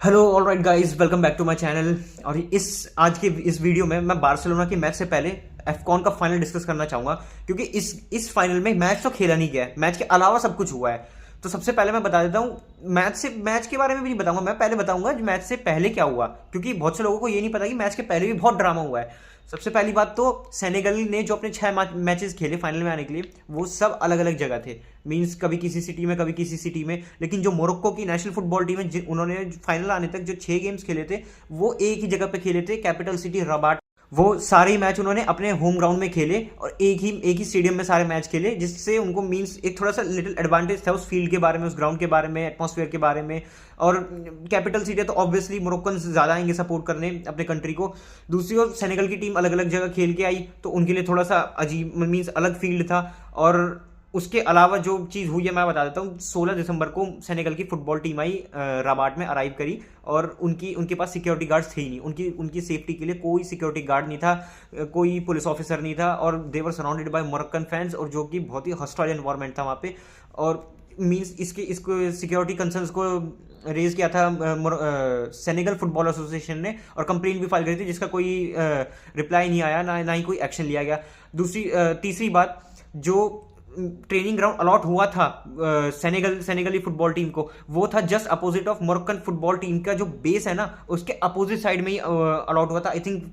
Hello all right guys, welcome back to my channel. और आज के इस वीडियो में मैं बार्सिलोना के मैच से पहले एफकॉन का फाइनल डिस्कस करना चाहूंगा, क्योंकि इस फाइनल में मैच तो खेला नहीं गया है, मैच के अलावा सब कुछ हुआ है। तो सबसे पहले मैं बता देता हूँ, मैच के बारे में भी नहीं बताऊंगा, मैं पहले बताऊंगा मैच से पहले क्या हुआ, क्योंकि बहुत से लोगों को ये नहीं पता कि मैच के पहले भी बहुत ड्रामा हुआ है। सबसे पहली बात तो सेनेगल ने जो अपने 6 मैचेस खेले फाइनल में आने के लिए, वो सब अलग अलग जगह थे। मींस कभी किसी सिटी में, कभी किसी सिटी में। लेकिन जो मोरक्को की नेशनल फुटबॉल टीम है, उन्होंने फाइनल आने तक जो 6 गेम्स खेले थे, वो एक ही जगह पे खेले थे, कैपिटल सिटी रबाट। वो सारे ही मैच उन्होंने अपने होम ग्राउंड में खेले और एक ही स्टेडियम में सारे मैच खेले, जिससे उनको मींस एक थोड़ा सा लिटिल एडवांटेज था उस फील्ड के बारे में, उस ग्राउंड के बारे में, एटमॉस्फेयर के बारे में। और कैपिटल सिटी तो ऑब्वियसली मोरक्कन ज़्यादा आएंगे सपोर्ट करने अपने कंट्री को। दूसरी ओर सेनेगल की टीम अलग अलग जगह खेल के आई, तो उनके लिए थोड़ा सा अजीब मीन्स अलग फील्ड था। और उसके अलावा जो चीज़ हुई है मैं बता देता हूँ। 16 दिसंबर को सेनेगल की फुटबॉल टीम आई, रबाट में अराइव करी, और उनके पास सिक्योरिटी गार्ड्स थे ही नहीं। उनकी सेफ्टी के लिए कोई सिक्योरिटी गार्ड नहीं था, कोई पुलिस ऑफिसर नहीं था, और दे वर सराउंडेड बाय मोरक्कन फैंस, और जो कि बहुत ही हॉस्टाइल एनवायरनमेंट था वहाँ पे। और मीन्स इसको सिक्योरिटी कंसर्न्स को रेज किया था सेनेगल फुटबॉल एसोसिएशन ने, और कंप्लेंट भी फाइल करी थी, जिसका कोई रिप्लाई नहीं आया, ना ही कोई एक्शन लिया गया। तीसरी बात, जो ट्रेनिंग ग्राउंड अलॉट हुआ था सेनेगली फुटबॉल टीम को, वो था just opposite of Moroccan football team का जो बेस है ना, उसके अपोजिट साइड में ही अलॉट हुआ था। I think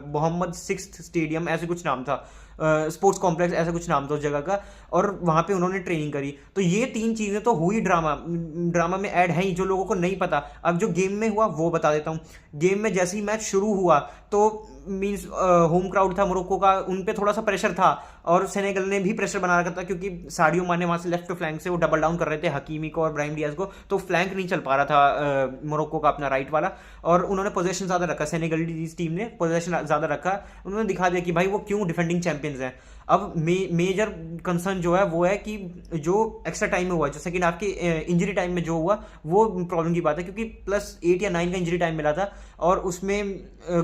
Mohammed six stadium ऐसे कुछ नाम था, स्पोर्ट्स कॉम्प्लेक्स ऐसा कुछ नाम था उस जगह का। और वहां पे उन्होंने ट्रेनिंग करी। तो ये 3 चीजें तो हुई, ड्रामा में ऐड है ही, जो लोगों को नहीं पता। अब जो गेम में हुआ वो बता देता हूँ। गेम में जैसे ही मैच शुरू हुआ, तो मीन्स होम क्राउड था मोरक्को का, उन पे थोड़ा सा प्रेशर था, और सेनेगल ने भी प्रेशर बना रखा था, क्योंकि साडियो माने वहां से लेफ्ट फ्लैंक से वो डबल डाउन कर रहे थे हकीमी को और ब्राहिम डियाज को, तो फ्लैंक नहीं चल पा रहा था मोरक्को का अपना राइट वाला। और उन्होंने पोजीशन ज्यादा रखा, सेनेगल टीम ने पोजीशन ज्यादा रखा। उन्होंने दिखा दिया कि भाई वो क्यों डिफेंडिंग चैंपियंस हैं। अब मेजर कंसर्न जो है वो है कि जो एक्स्ट्रा टाइम में हुआ, जो सेकंड हाफ के इंजरी टाइम में जो हुआ, वो प्रॉब्लम की बात है, क्योंकि +8 या 9 का इंजरी टाइम मिला था, और उसमें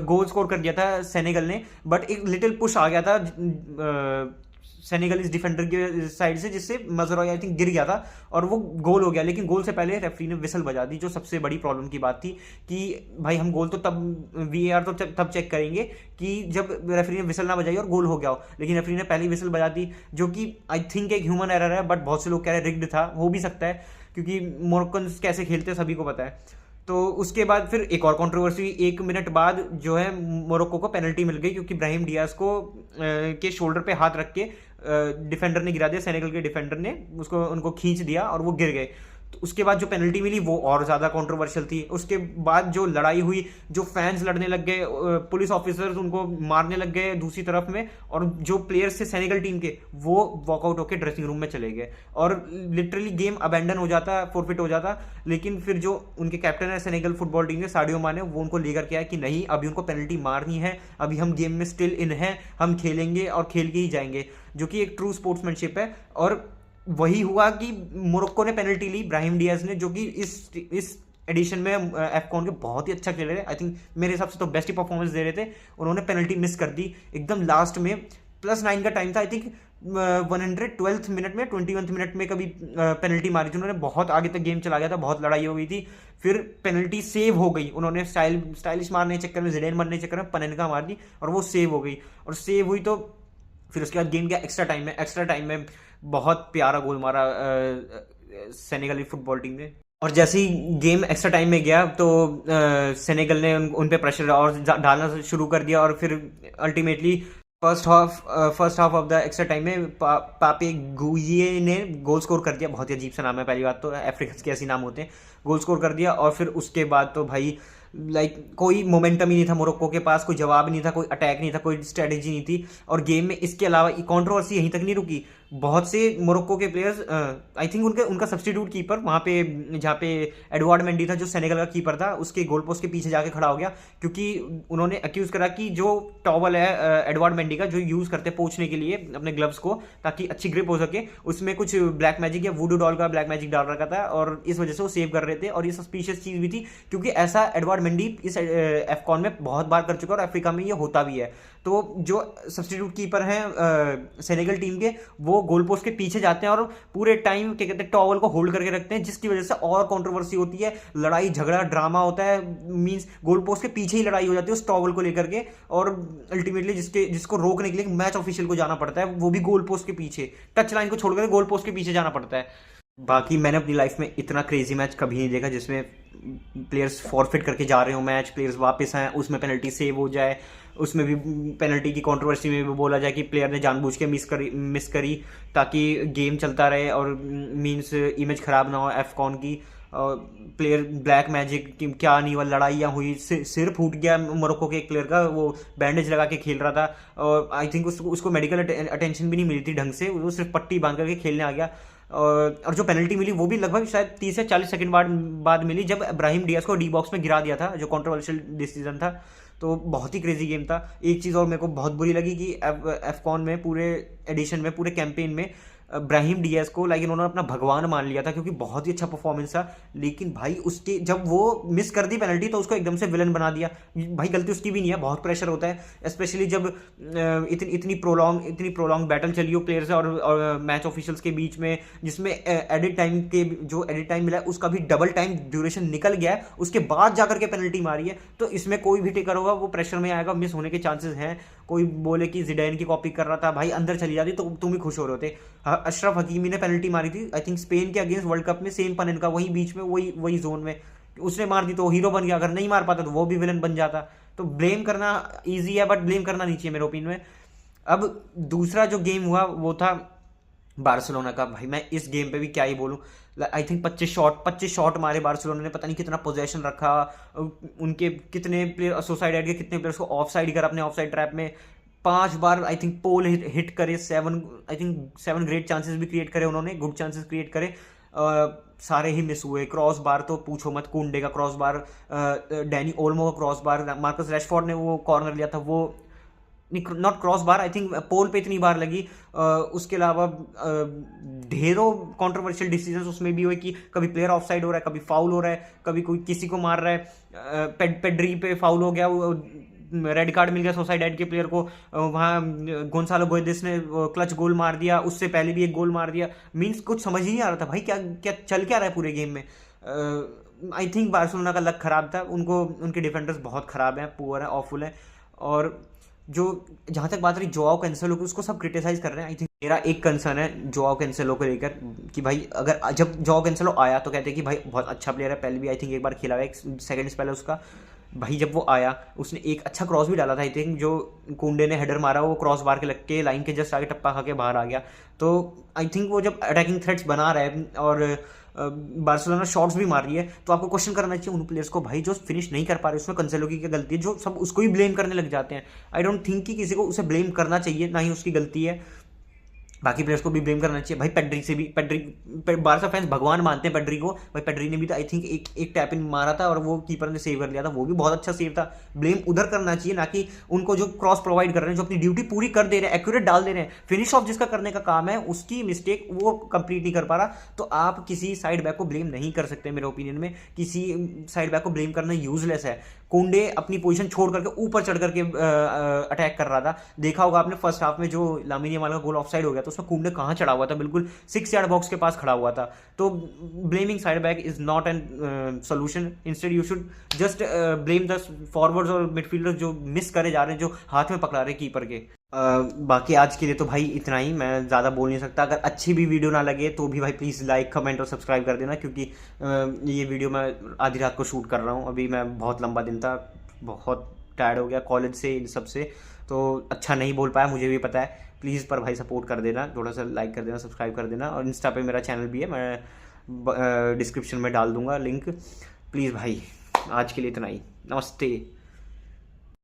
गोल स्कोर कर दिया था सेनेगल ने। बट एक लिटिल पुश आ गया था सेनेगलीज डिफेंडर के साइड से, जिससे मजरोई आई थिंक गिर गया था, और वो गोल हो गया। लेकिन गोल से पहले रेफरी ने विसल बजा दी, जो सबसे बड़ी प्रॉब्लम की बात थी, कि भाई हम गोल तो तब वीएआर तो तब चेक करेंगे कि जब रेफरी ने विसल ना बजाई और गोल हो गया हो। लेकिन रेफरी ने पहले विसल बजा दी, जो कि आई थिंक एक ह्यूमन एरर है, बट बहुत से लोग कह रहे हैं रिग्ड था। हो भी सकता है, क्योंकि मोरक्कन कैसे खेलते हैं सभी को पता है। तो उसके बाद फिर एक और कंट्रोवर्सी, 1 मिनट बाद जो है मोरक्को को पेनल्टी मिल गई, क्योंकि ब्राहिम डियाज को के शोल्डर पे हाथ रख के डिफेंडर ने गिरा दिया, सेनेगल के डिफेंडर ने उसको उनको खींच दिया और वो गिर गए। तो उसके बाद जो पेनल्टी मिली वो और ज़्यादा कंट्रोवर्शियल थी। उसके बाद जो लड़ाई हुई, जो फैंस लड़ने लग गए, पुलिस ऑफिसर्स उनको मारने लग गए दूसरी तरफ में, और जो प्लेयर्स थे सेनेगल टीम के, वो वॉकआउट होकर ड्रेसिंग रूम में चले गए, और लिटरली गेम अबेंडन हो जाता, फोरफिट हो जाता। लेकिन फिर जो उनके कैप्टन है सेनेगल फुटबॉल टीम के, साडियो माने, वो उनको लेकर के आया कि नहीं, अभी उनको पेनल्टी मारनी है, अभी हम गेम में स्टिल इन है, हम खेलेंगे और खेल के ही जाएंगे, जो कि एक ट्रू स्पोर्ट्समैनशिप है। और वही हुआ कि मोरक्को ने पेनल्टी ली, ब्राहिम डियाज ने, जो कि इस एडिशन में एफकॉन के बहुत ही अच्छा खेल रहे थे। आई थिंक मेरे हिसाब से तो बेस्ट ही परफॉर्मेंस दे रहे थे। उन्होंने पेनल्टी मिस कर दी एकदम लास्ट में, +9 का टाइम था। आई थिंक 112th मिनट में, 21th मिनट में कभी पेनल्टी मारी थी उन्होंने। बहुत आगे तक गेम चला गया था, बहुत लड़ाई हो गई थी, फिर पेनल्टी सेव हो गई। उन्होंने स्टाइलिश मारने के चक्कर में, जिडेन मारने के चक्कर में पनेनका मार दी, और वो सेव हो गई। और सेव हुई तो फिर उसके बाद गेम गया एक्स्ट्रा टाइम में बहुत प्यारा गोल मारा सेनेगली फुटबॉल टीम ने। और जैसे ही गेम एक्स्ट्रा टाइम में गया, तो सेनेगल ने उन पे प्रेशर और डालना शुरू कर दिया, और फिर ultimately first half of the extra time में पापे गुइये ने गोल स्कोर कर दिया। बहुत ही अजीब सा नाम है, पहली बात तो अफ्रीका के ऐसे नाम होते हैं। गोल स्कोर कर दिया, और फिर उसके बाद तो भाई कोई मोमेंटम ही नहीं था मोरक्को के पास, कोई जवाब नहीं था, कोई अटैक नहीं था, कोई स्ट्रेटेजी नहीं थी। और गेम में इसके अलावा कंट्रोवर्सी यहीं तक नहीं रुकी। बहुत से मोरक्को के प्लेयर्स, आई थिंक उनका सब्स्टिट्यूट कीपर वहाँ पे, जहाँ पे एडवर्ड मेंडी था जो सेनेगल का कीपर था, उसके गोल पोस्ट के पीछे जाके खड़ा हो गया, क्योंकि उन्होंने अक्यूज करा कि जो टॉवल है एडवर्ड मेंडी का, जो यूज़ करते हैं पोंछने के लिए अपने ग्लव्स को, ताकि अच्छी ग्रिप हो सके, उसमें कुछ ब्लैक मैजिक या वुडू डॉल का ब्लैक मैजिक डाल रखा था, और इस वजह से वो सेव कर रहे थे। और ये सस्पिशियस चीज़ भी थी, क्योंकि ऐसा एडवर्ड मेंडी इस एफकॉन में बहुत बार कर चुका है और अफ्रीका में ये होता भी है। तो जो सब्स्टिट्यूट कीपर हैं सेनेगल टीम के, वो गोल पोस्ट के पीछे जाते हैं और पूरे टाइम क्या कहते हैं टॉवल को होल्ड करके रखते हैं, जिसकी वजह से और कंट्रोवर्सी होती है, लड़ाई झगड़ा ड्रामा होता है, मींस गोल पोस्ट के पीछे ही लड़ाई हो जाती है उस टॉवल को लेकर के, और अल्टीमेटली जिसको रोकने के लिए मैच ऑफिशियल को जाना पड़ता है, वो भी गोल पोस्ट के पीछे, टच लाइन को छोड़कर गोल पोस्ट के पीछे जाना पड़ता है। बाकी मैंने अपनी लाइफ में इतना क्रेजी मैच कभी नहीं देखा जिसमें प्लेयर्स फॉरफिट करके जा रहे हो मैच, प्लेयर्स वापस आए, उसमें पेनल्टी सेव हो जाए, उसमें भी पेनल्टी की कंट्रोवर्सी में भी बोला जाए कि प्लेयर ने जानबूझ के मिस करी ताकि गेम चलता रहे और मींस इमेज खराब ना हो एफकॉन की। प्लेयर ब्लैक मैजिक की क्या नहीं हुआ, लड़ाइयाँ हुई, सिर फूट गया मोरक्को के एक प्लेयर का, वो बैंडेज लगा के खेल रहा था और आई थिंक उसको मेडिकल अटेंशन भी नहीं मिली थी ढंग से, वो सिर्फ पट्टी बांध करके खेलने आ गया। और जो पेनल्टी मिली वो भी लगभग शायद 30 से 40 सेकंड बाद मिली, जब इब्राहिम डियाज को डी बॉक्स में गिरा दिया था, जो कंट्रोवर्शियल डिसीजन था। तो बहुत ही क्रेजी गेम था। एक चीज़ और मेरे को बहुत बुरी लगी कि एफकॉन में पूरे एडिशन में, पूरे कैंपेन में इब्राहिम डियाज को लाइक इन्होंने अपना भगवान मान लिया था क्योंकि बहुत ही अच्छा परफॉर्मेंस था, लेकिन भाई उसके जब वो मिस कर दी पेनल्टी तो उसको एकदम से विलन बना दिया। भाई गलती उसकी भी नहीं है, बहुत प्रेशर होता है स्पेशली जब इतनी प्रोलॉन्ग बैटल चली हो प्लेयर्स और मैच ऑफिशियल्स के बीच में, जिसमें एडिट टाइम मिला है उसका भी डबल टाइम ड्यूरेशन निकल गया है, उसके बाद जाकर के पेनल्टी मारी है। तो इसमें कोई भी टेकर होगा वो प्रेशर में आएगा, मिस होने के चांसेस हैं। कोई बोले कि जिडेन की कॉपी कर रहा था, भाई अंदर चली जाती तो तुम ही खुश हो रहे होते। अशरफ हकीमी ने पेनल्टी मारी थी आई थिंक स्पेन के अगेंस्ट वर्ल्ड कप में, सेम पन इनका वही बीच में, वही जोन में, उसने मार दी तो हीरो बन गया, अगर नहीं मार पाता तो वो भी विलन बन जाता। तो ब्लेम करना ईजी है बट ब्लेम करना नहीं चाहिए मेरे ओपिनियन में। अब दूसरा जो गेम हुआ वो था बार्सिलोना का। भाई मैं इस गेम पे भी क्या ही बोलूं, आई थिंक 25 शॉट मारे बार्सिलोना ने, पता नहीं कितना पोजेशन रखा, उनके कितने प्लेयर सुसाइड एड के, कितने प्लेयर्स को ऑफ साइड करा अपने ऑफ साइड ट्रैप में, 5 बार आई थिंक पोल हिट करे, 7 ग्रेट चांसेस भी क्रिएट करे उन्होंने, गुड चांसेस क्रिएट करे, सारे ही मिस हुए। क्रॉस बार तो पूछो मत, कुंडे का क्रॉस बार, डैनी ओल्मो का क्रॉस बार, मार्कस रैशफोर्ड ने वो कॉर्नर लिया था, वो not crossbar, I think pole पे इतनी बार लगी। उसके अलावा ढेरों कंट्रोवर्शियल डिसीजंस उसमें भी हुए कि कभी प्लेयर ऑफ साइड हो रहा है, कभी फाउल हो रहा है, कभी कोई किसी को मार रहा है, पेड्री पे फाउल हो गया, रेड कार्ड मिल गया सोसाइडेड के प्लेयर को, वहाँ गोंसालो गोयदेस ने क्लच गोल मार दिया, उससे पहले भी एक गोल मार दिया। मींस कुछ समझ ही नहीं आ रहा था भाई क्या क्या चल क्या रहा है पूरे गेम में। आई थिंक बार्सिलोना का लक खराब था, उनके डिफेंडर्स बहुत खराब हैं, पुअर हैं, ऑफुल हैं। और जो जहाँ तक बात रही जोआओ कैंसेलो की, उसको सब क्रिटिसाइज कर रहे हैं। आई थिंक मेरा एक कंसर्न है जोआओ कैंसेलो को लेकर कि भाई अगर जब जोआओ कैंसेलो आया तो कहते हैं कि भाई बहुत अच्छा प्लेयर है, पहले भी आई थिंक एक बार खेला हुआ है, एक सेकंड्स पहले उसका। भाई जब वो आया उसने एक अच्छा क्रॉस भी डाला था आई थिंक, जो कुंडे ने हेडर मारा, वो क्रॉस बार के लग के लाइन के जस्ट आगे टप्पा खा के बाहर आ गया। तो आई थिंक वो जब अटैकिंग थ्रेट्स बना रहा है और बार्सिलोना शॉट्स भी मार रही है, तो आपको क्वेश्चन करना चाहिए उन प्लेयर्स को, भाई जो फिनिश नहीं कर पा रहे उसमें कैंसेलो की क्या गलती है, जो सब उसको ही ब्लेम करने लग जाते हैं। आई डोंट थिंक कि किसी को उसे ब्लेम करना चाहिए, ना ही उसकी गलती है, बाकी प्लेयर्स को भी ब्लेम करना चाहिए। भाई पेड्री से भी, बारसा फैंस भगवान मानते हैं पेड्री को, भाई पेड्री ने भी तो आई थिंक एक टैप इन मारा था और वो कीपर ने सेव कर लिया था, वो भी बहुत अच्छा सेव था। ब्लेम उधर करना चाहिए, ना कि उनको जो क्रॉस प्रोवाइड कर रहे हैं, जो अपनी ड्यूटी पूरी कर दे रहे हैं, एक्यूरेट डाल दे रहे हैं, फिनिश ऑफ जिसका करने का काम है उसकी मिस्टेक वो कंप्लीट नहीं कर पा रहा, तो आप किसी साइड बैक को ब्लेम नहीं कर सकते। मेरे ओपिनियन में किसी साइड बैक को ब्लेम करना यूजलेस है। कुंडे अपनी पोजीशन छोड़ करके ऊपर चढ़ करके अटैक कर रहा था, देखा होगा आपने फर्स्ट हाफ में जो लामिन यमाल का गोल ऑफसाइड हो गया था, उसमें कुंडे कहाँ चढ़ा हुआ था, बिल्कुल 6 यार्ड बॉक्स के पास खड़ा हुआ था। तो blaming side back is not an solution, instead you should just blame the forwards और मिडफील्डर्स जो मिस करे जा रहे हैं, जो हाथ में पकड़ा रहे हैं कीपर के। बाकी आज के लिए तो भाई इतना ही, मैं ज़्यादा बोल नहीं सकता। अगर अच्छी भी वीडियो ना लगे तो भी भाई प्लीज़ लाइक कमेंट और सब्सक्राइब कर देना, क्योंकि ये वीडियो मैं आधी रात को शूट कर रहा हूँ। अभी मैं बहुत लंबा दिन था, बहुत टायर्ड हो गया कॉलेज से, इन सब से, तो अच्छा नहीं बोल पाया, मुझे भी पता है। प्लीज़ पर भाई सपोर्ट कर देना, थोड़ा सा लाइक कर देना, सब्सक्राइब कर देना, और इंस्टा पे मेरा चैनल भी है, मैं डिस्क्रिप्शन में डाल दूँगा लिंक। प्लीज़ भाई आज के लिए इतना ही, नमस्ते।